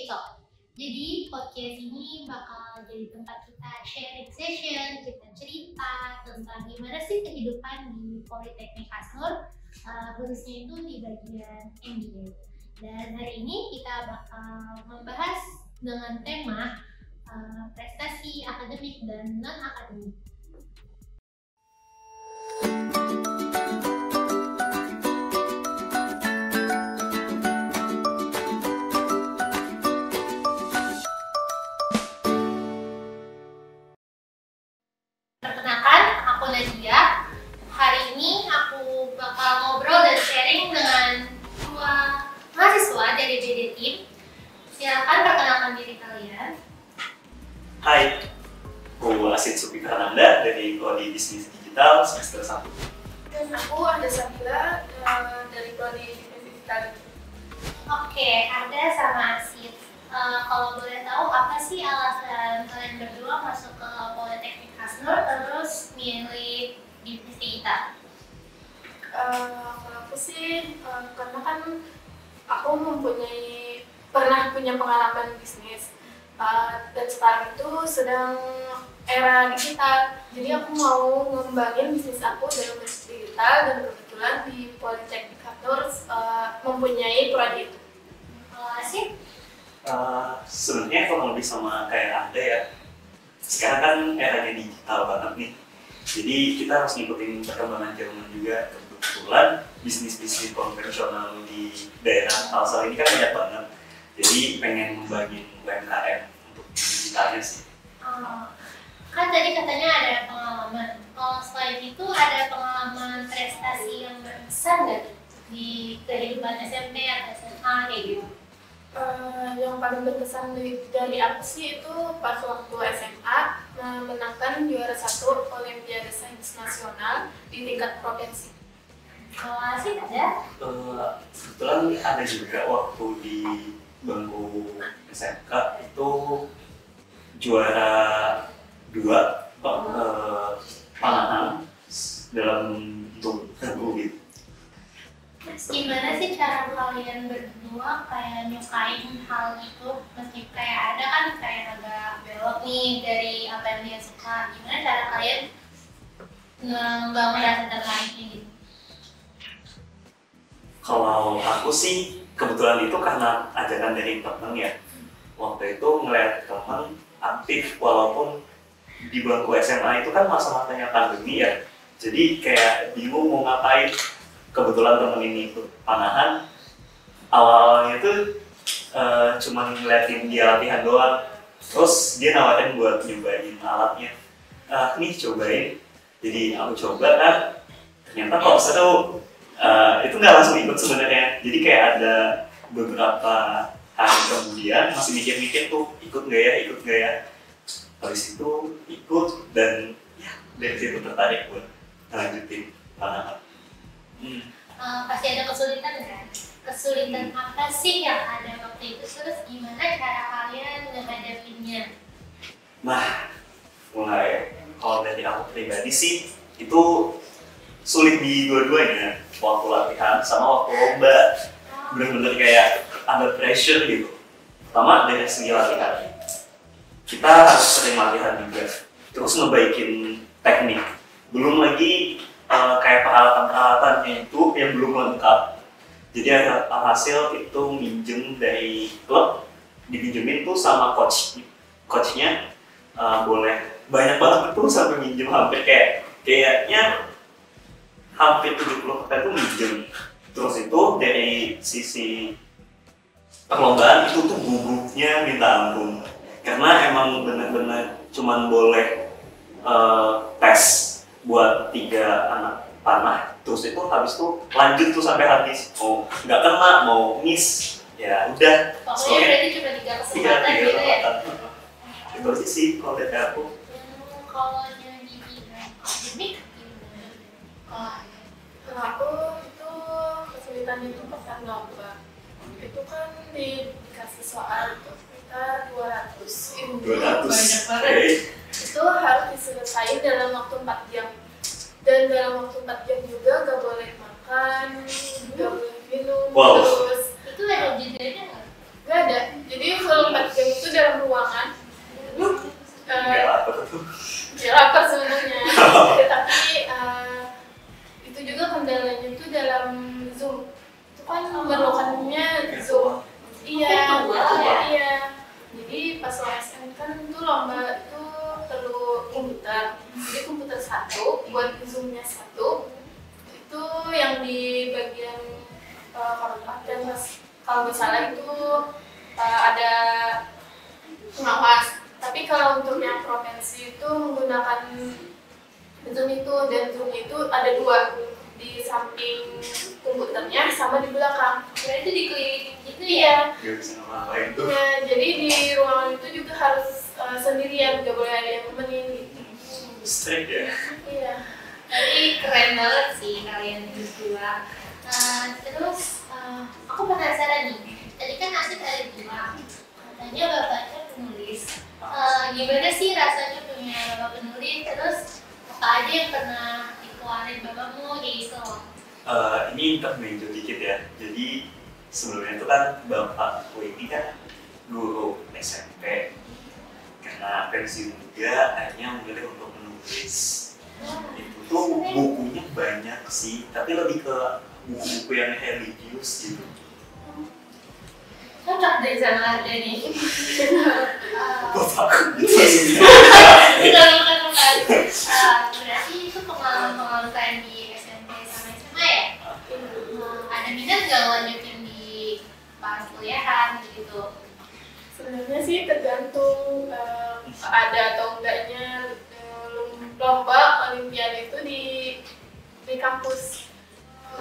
Talk. Jadi podcast ini bakal jadi tempat kita sharing session, kita cerita tentang gimana sih kehidupan di Politeknik Kasnur, khususnya itu di bagian MBA. Dan hari ini kita bakal membahas dengan tema prestasi akademik dan non-akademik. Perkenalkan, aku Nadia. Hari ini aku bakal ngobrol dan sharing dengan dua mahasiswa dari BD Team. Silakan perkenalkan diri kalian. Hai, aku Asid Supikrananda dari Prodi Bisnis Digital semester 1. Dan aku Anda Sabila dari Prodi Bisnis Digital. Oke, Anda sama Asid. Kalau boleh tahu, apa sih alasan kalian berdua masuk ke Politeknik Kasnur terus milih bisnis digital? Kalau aku sih, karena kan aku pernah punya pengalaman bisnis dan sekarang itu sedang era digital. Jadi aku mau ngembangin bisnis aku dalam bisnis digital dan kebetulan di Politeknik Kasnur mempunyai prodi itu. Kalau Asid? Sebenarnya kalau lebih sama kayak Anda ya, sekarang kan eranya digital banget nih. Jadi kita harus ngikutin perkembangan zaman juga. Kebetulan bisnis-bisnis konvensional di daerah Kalsel ini kan banyak banget. Jadi pengen membangun UMKM untuk digitalnya sih. Kan tadi katanya ada pengalaman. Kalau selain itu ada pengalaman prestasi yang berkesan nggak di kehidupan SMP atau SMA kayak gitu? Yang paling berkesan dari aku sih itu pas waktu SMA memenangkan juara 1 Olimpiade Sains Nasional di tingkat provinsi. Kalau Asid ada? Kebetulan ada juga waktu di bangku SMK itu juara 2 panahan dalam bentuk gitu. Gimana sih cara kalian berdua kayak nyukain hal itu, meski kayak ada kan kayak agak belok nih dari apa yang dia suka. Gimana cara kalian nggak merasa tertarik gitu? Kalau aku sih kebetulan itu karena ajakan dari temen ya. Waktu itu ngeliat temen aktif walaupun di bangku SMA itu kan masa-masanya pandemi ya. Jadi kayak bingung mau ngapain. Kebetulan temen ini ikut panahan. Awalnya tuh cuma ngeliatin dia latihan doang. Terus dia nawarin buat nyobain alatnya. Nih cobain. Jadi aku coba kan, ternyata kok seru. Itu nggak langsung ikut sebenarnya. Jadi kayak ada beberapa hari kemudian masih mikir-mikir tuh ikut nggak ya. Habis itu ikut dan ya dari situ tertarik buat lanjutin panahan. Pasti ada kesulitan kan? Kesulitan apa sih yang ada waktu itu? Terus gimana cara kalian menghadapinya? Nah, mulai kalau dari aku pribadi sih itu sulit di dua-duanya, waktu latihan sama waktu lomba. Bener-bener kayak under pressure gitu. Pertama dari segi latihan, kita harus sering latihan juga, terus ngebaikin teknik. Belum lagi kayak peralatan-peralatannya itu yang belum lengkap. Jadi hasil itu minjem dari klub, dipinjemin tuh sama coachnya boleh banyak banget tuh sampai minjem hampir kayaknya hampir 70% tuh minjem. Terus itu dari sisi perlombaan itu tuh gugupnya minta ampun, karena emang benar-benar cuman boleh tes buat 3 anak panah, terus itu habis itu lanjut tuh sampai habis, mau nggak kena mau miss ya udah. Pokoknya berarti cuma 3 kesempatan gitu ya? Itu aja sih kalau dari aku. Kalau jadi bidang akademik gimana? Kalau aku itu kesulitannya itu pas lomba. Itu kan dikasih soal itu kita 200. Banyak banget. Itu harus diselesaikan dalam waktu 4 jam. Dan dalam waktu 4 jam juga gak boleh makan, gak boleh minum. Wow. Terus Itu ada jedanya nggak? gak ada. Jadi full satu, buat zoomnya satu. Itu yang di bagian kalau misalnya itu ada pengawas. Tapi kalau untuk yang provinsi itu menggunakan Zoom itu, dan Zoom itu ada dua, di samping komputernya sama di belakang. Berarti dikelilingin gitu Iya. Gak bisa ngapa-ngapain tuh. Ya, jadi di ruangan itu juga harus sendirian, gak boleh ada yang nemenin gitu. Strict ya. Iya. Tapi keren banget sih kalian berdua. Terus aku penasaran nih. Tadi kan Nasib ada bilang katanya bapaknya penulis. Gimana sih rasanya punya bapak penulis? Terus apa aja yang pernah dikeluarin bapakmu kayak gitu? Ini intermezzo dikit ya. Jadi sebelumnya itu kan bapakku ini kan guru SMP. Karena pensiun juga, akhirnya memilih untuk menulis. Itu tuh bukunya banyak sih, tapi lebih ke buku-buku yang religius gitu. Cocok deh sama ada nih. Bapakku gitu maksudnya. Bukan. Berarti itu pengalaman kalian di SMP sama SMA ya? Ada minat nggak lanjutin di pas kuliahan gitu? Sebenarnya sih tergantung ada atau enggaknya lomba olimpiade itu di kampus.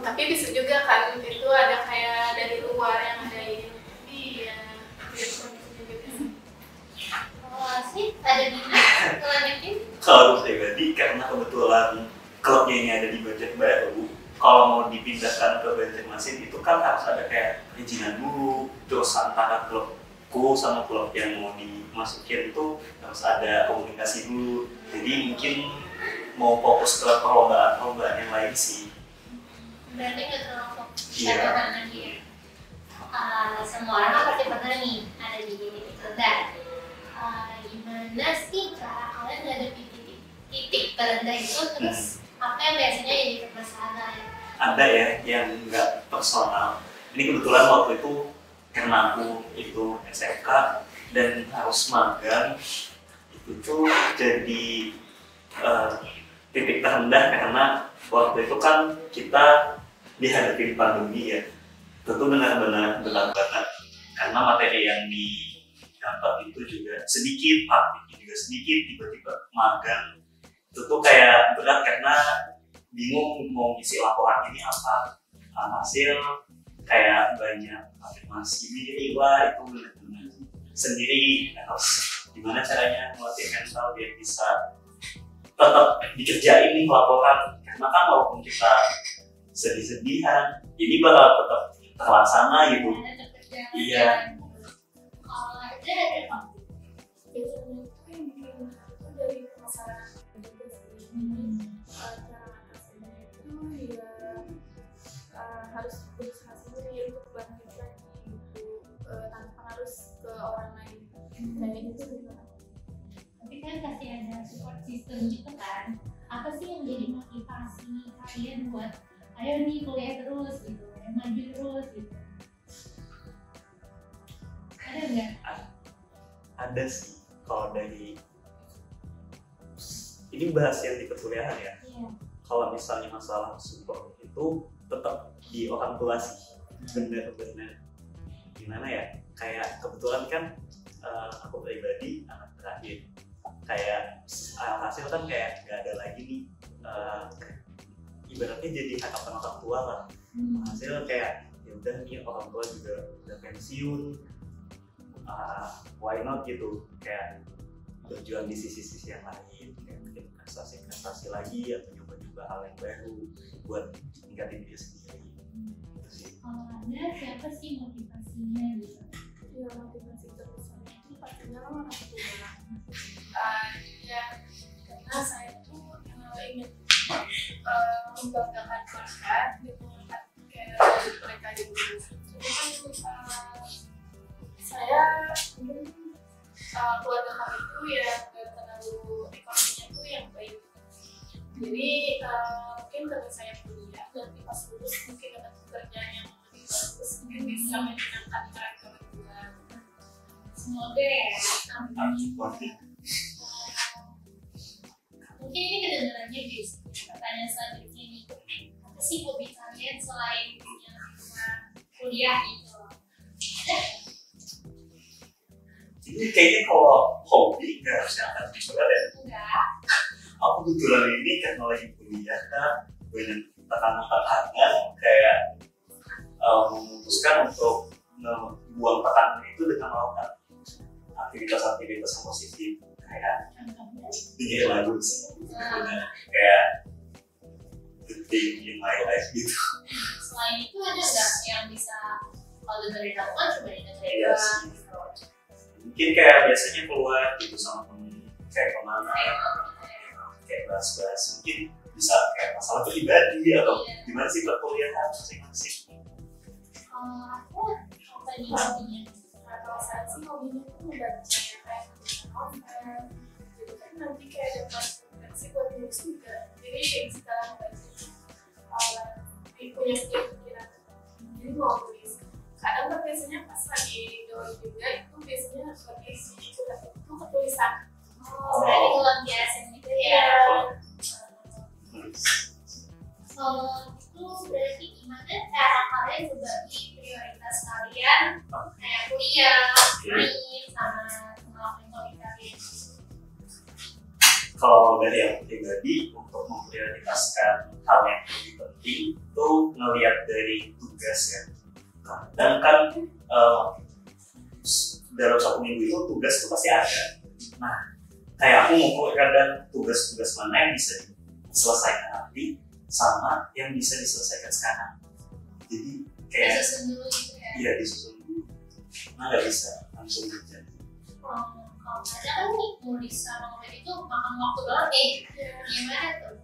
Tapi bisa juga kan itu ada kayak dari luar yang ngadain. Iya. Kalau sih ada minat lanjutin? Kalau pribadi karena kebetulan klubnya ini ada di Banjarbaru, kalau mau dipindahkan ke Banjarmasin itu kan harus ada kayak perizinan dulu, terus antara klubku sama klub yang mau dimasukin itu harus ada komunikasi dulu. Jadi mungkin mau fokus ke perlombaan yang lain sih. Berarti nggak terlalu fokus Iya. catatan lagi ya? Semua orang kan pasti pernah nih ada di titik terendah. Gimana sih cara kalian ngadepin titik terendah itu? Terus apa yang biasanya jadi permasalahan? Ada ya yang nggak personal. Ini kebetulan waktu itu karena aku itu SMK dan harus magang, itu tuh jadi titik terendah karena waktu itu kan kita dihadapin pandemi ya. Tentu benar-benar berat banget karena materi yang didapat itu juga sedikit, praktiknya juga sedikit, tiba-tiba magang itu tuh kayak berat karena bingung mau ngisi laporan ini apa. Hasil kayak banyak afirmasi diri, wah itu benar-benar sendiri harus gimana caranya melatih mental biar bisa tetap dikerjain nih laporan, karena kan walaupun kita sedih-sedihan ini bakal tetap terlaksana gitu. Iya. Kalau ada apa? Biasanya itu yang bikin itu dari permasalahan juga sih. Cara ngatasinnya itu ya harus berusaha sendiri untuk bangkit lagi gitu, tanpa harus ke orang lain. Kayak gitu gimana? Tapi kan pasti ada support system gitu kan? Apa sih yang jadi motivasi kalian buat ayo nih kuliah terus gitu, maju terus gitu? Ada nggak? Ada sih kalau dari ini bahas yang di perkuliahan ya. Iya. Kalau misalnya masalah support itu tetap di orang tua sih, bener-bener gimana ya, kayak kebetulan kan aku pribadi anak terakhir, kayak hasil kan kayak gak ada lagi nih ibaratnya jadi harapan orang tua lah. Hasil kayak ya udah nih orang tua juga udah pensiun, why not gitu, kayak berjuang di sisi-sisi yang lain, kayak bikin prestasi lagi atau nyoba-nyoba hal yang baru buat meningkatin diri sendiri. Gitu sih. Kalau ada siapa sih motivasinya gitu? Ya motivasi terbesarnya itu pastinya orang tua. Ya karena saya tuh ingin membanggakan mereka dengan kayak mereka gitu. Jadi kan saya mungkin keluarga kami itu ya nggak terlalu ekonominya tuh yang baik. Jadi mungkin karena saya kuliah nanti pas lulus mungkin dapat pekerjaan yang lebih bagus, mungkin bisa menyenangkan mereka berdua. Semoga ya. Support ya. Aku Mungkin ini kedengarannya basic. Pertanyaan selanjutnya nih, apa sih hobi kalian selain kuliah gitu? Ini kayaknya kalau hobi nggak harus yang akan dicoba deh. Enggak. Aku kebetulan ini karena lagi kuliah kan banyak tekanan-tekanan kayak memutuskan untuk membuang tekanan itu dengan melakukan aktivitas-aktivitas yang positif kayak dengerin lagu sih, kayak the thing in my life gitu. Selain itu ada nggak yang bisa kalau dengerin lagu kan coba dengerin Iya lagu sih. gitu. Mungkin kayak biasanya keluar gitu sama temen kayak kemana, kayak bahas-bahas mungkin bisa kayak masalah pribadi atau gimana sih perkuliahan masing-masing. Aku apa nih hobinya? Kalau saya sih hobinya tuh membaca kayak novel, jadi kan nanti kayak dapat referensi buat nulis juga. Jadi kayak sekarang baca punya pikiran, jadi mau tulis. Kadang kan biasanya pas lagi doang juga itu biasanya lagi curhat itu ketulisan. Berarti kelampiasan gitu ya. Kalau itu berarti gimana cara kalian berbagi prioritas kalian kayak kuliah, main, sama ngelakuin hobi kalian? Kalau dari aku pribadi untuk memprioritaskan hal yang lebih penting itu ngelihat dari tugas ya. Dan kan dalam satu minggu itu tugas itu pasti ada. Nah, kayak aku mengukurkan dan tugas-tugas mana yang bisa diselesaikan nanti sama yang bisa diselesaikan sekarang. Jadi kayak Disusun dulu gitu ya. iya disusun dulu. Nah nggak bisa langsung terjadi. Kalau ada kan nih nulis sama ngomong itu makan waktu banget nih. Gimana tuh?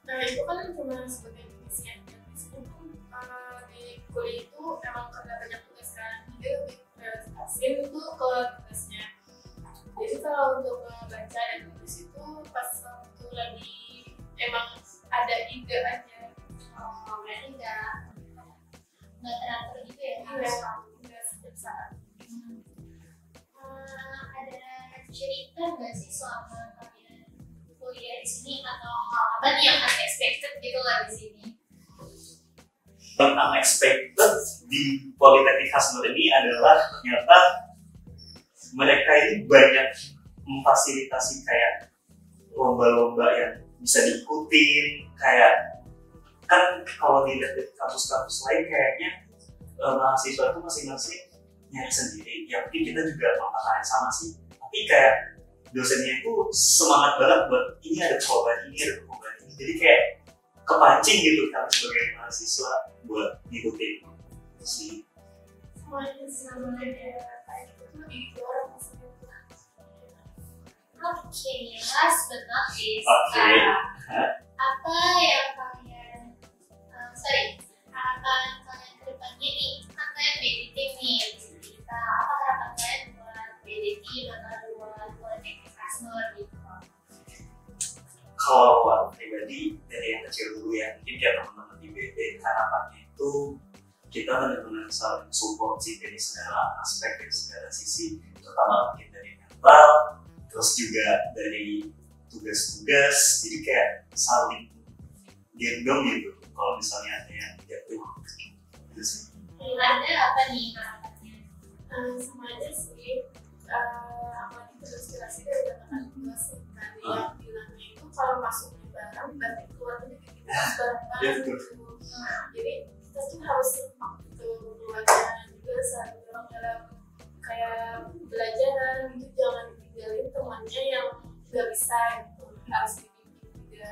Nah itu kan cuma sebagai tulisnya. Biasanya pun di kuliah itu emang karena banyak tugas kan, jadi lebih prioritasin itu ke tugasnya. Jadi kalau untuk baca dan tulis itu pas waktu lagi emang ada ide aja. Berarti nggak teratur gitu ya? Iya, setiap saat. Ada cerita nggak sih selama kalian kuliah di sini atau hal apa nih yang unexpected gitu lah di sini? Tentang unexpected di Politeknik Hasnur ini adalah ternyata mereka ini banyak memfasilitasi kayak lomba-lomba yang bisa diikutin, kayak kan kalau dilihat di kampus-kampus lain kayaknya mahasiswa itu masing-masing nyari sendiri. Ya mungkin kita juga melakukan sama sih, tapi kayak dosennya itu semangat banget buat ini ada perlombaan ini, ada perlombaan ini, jadi kayak kepancing gitu kami sebagai mahasiswa buat ngikutin sih. Semuanya selama ada kayak itu lebih dorong maksudnya. Oke, last but not least, apa yang kalian harapan kalian ke depannya nih? Kan kalian BDT nih, kita apa harapan kalian buat BDT atau buat Politeknik Hasnur gitu? Kalau aku pribadi dari yang kecil dulu ya, mungkin kayak teman-teman di BD harapannya itu kita benar-benar saling support sih dari segala aspek, dari segala sisi, terutama mungkin dari mental, terus juga dari tugas-tugas, jadi kayak saling gendong gitu kalau misalnya ada yang jatuh gitu sih. Ada apa nih harapannya? Sama aja sih, apalagi terinspirasi dari kata-kata dosen tadi yang bilangnya itu kalau masuknya barang berarti keluarnya kita bareng-bareng gitu. Jadi kita tuh harus waktu keluarga juga saling dorong dalam kayak belajaran gitu, jangan ditinggalin temannya yang nggak bisa gitu, harus dibimbing juga.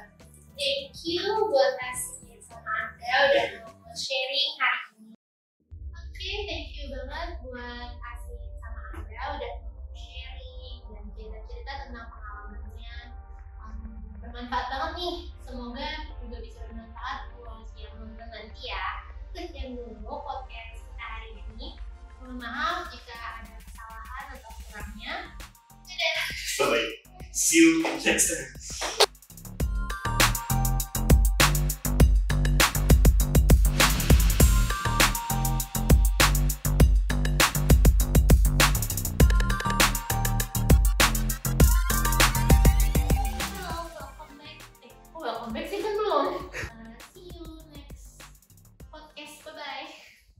Thank you buat Asia sama Anda udah mau sharing hari ini. Oke, thank you banget buat Asia sama Anda udah mau sharing dan cerita-cerita tentang pengalamannya. Bermanfaat banget nih. Semoga juga bisa bermanfaat buat yang nonton nanti ya. Sekian dulu podcast kita hari ini. Mohon maaf jika ada kesalahan atau kurangnya. Dadah. Bye-bye. See you next time.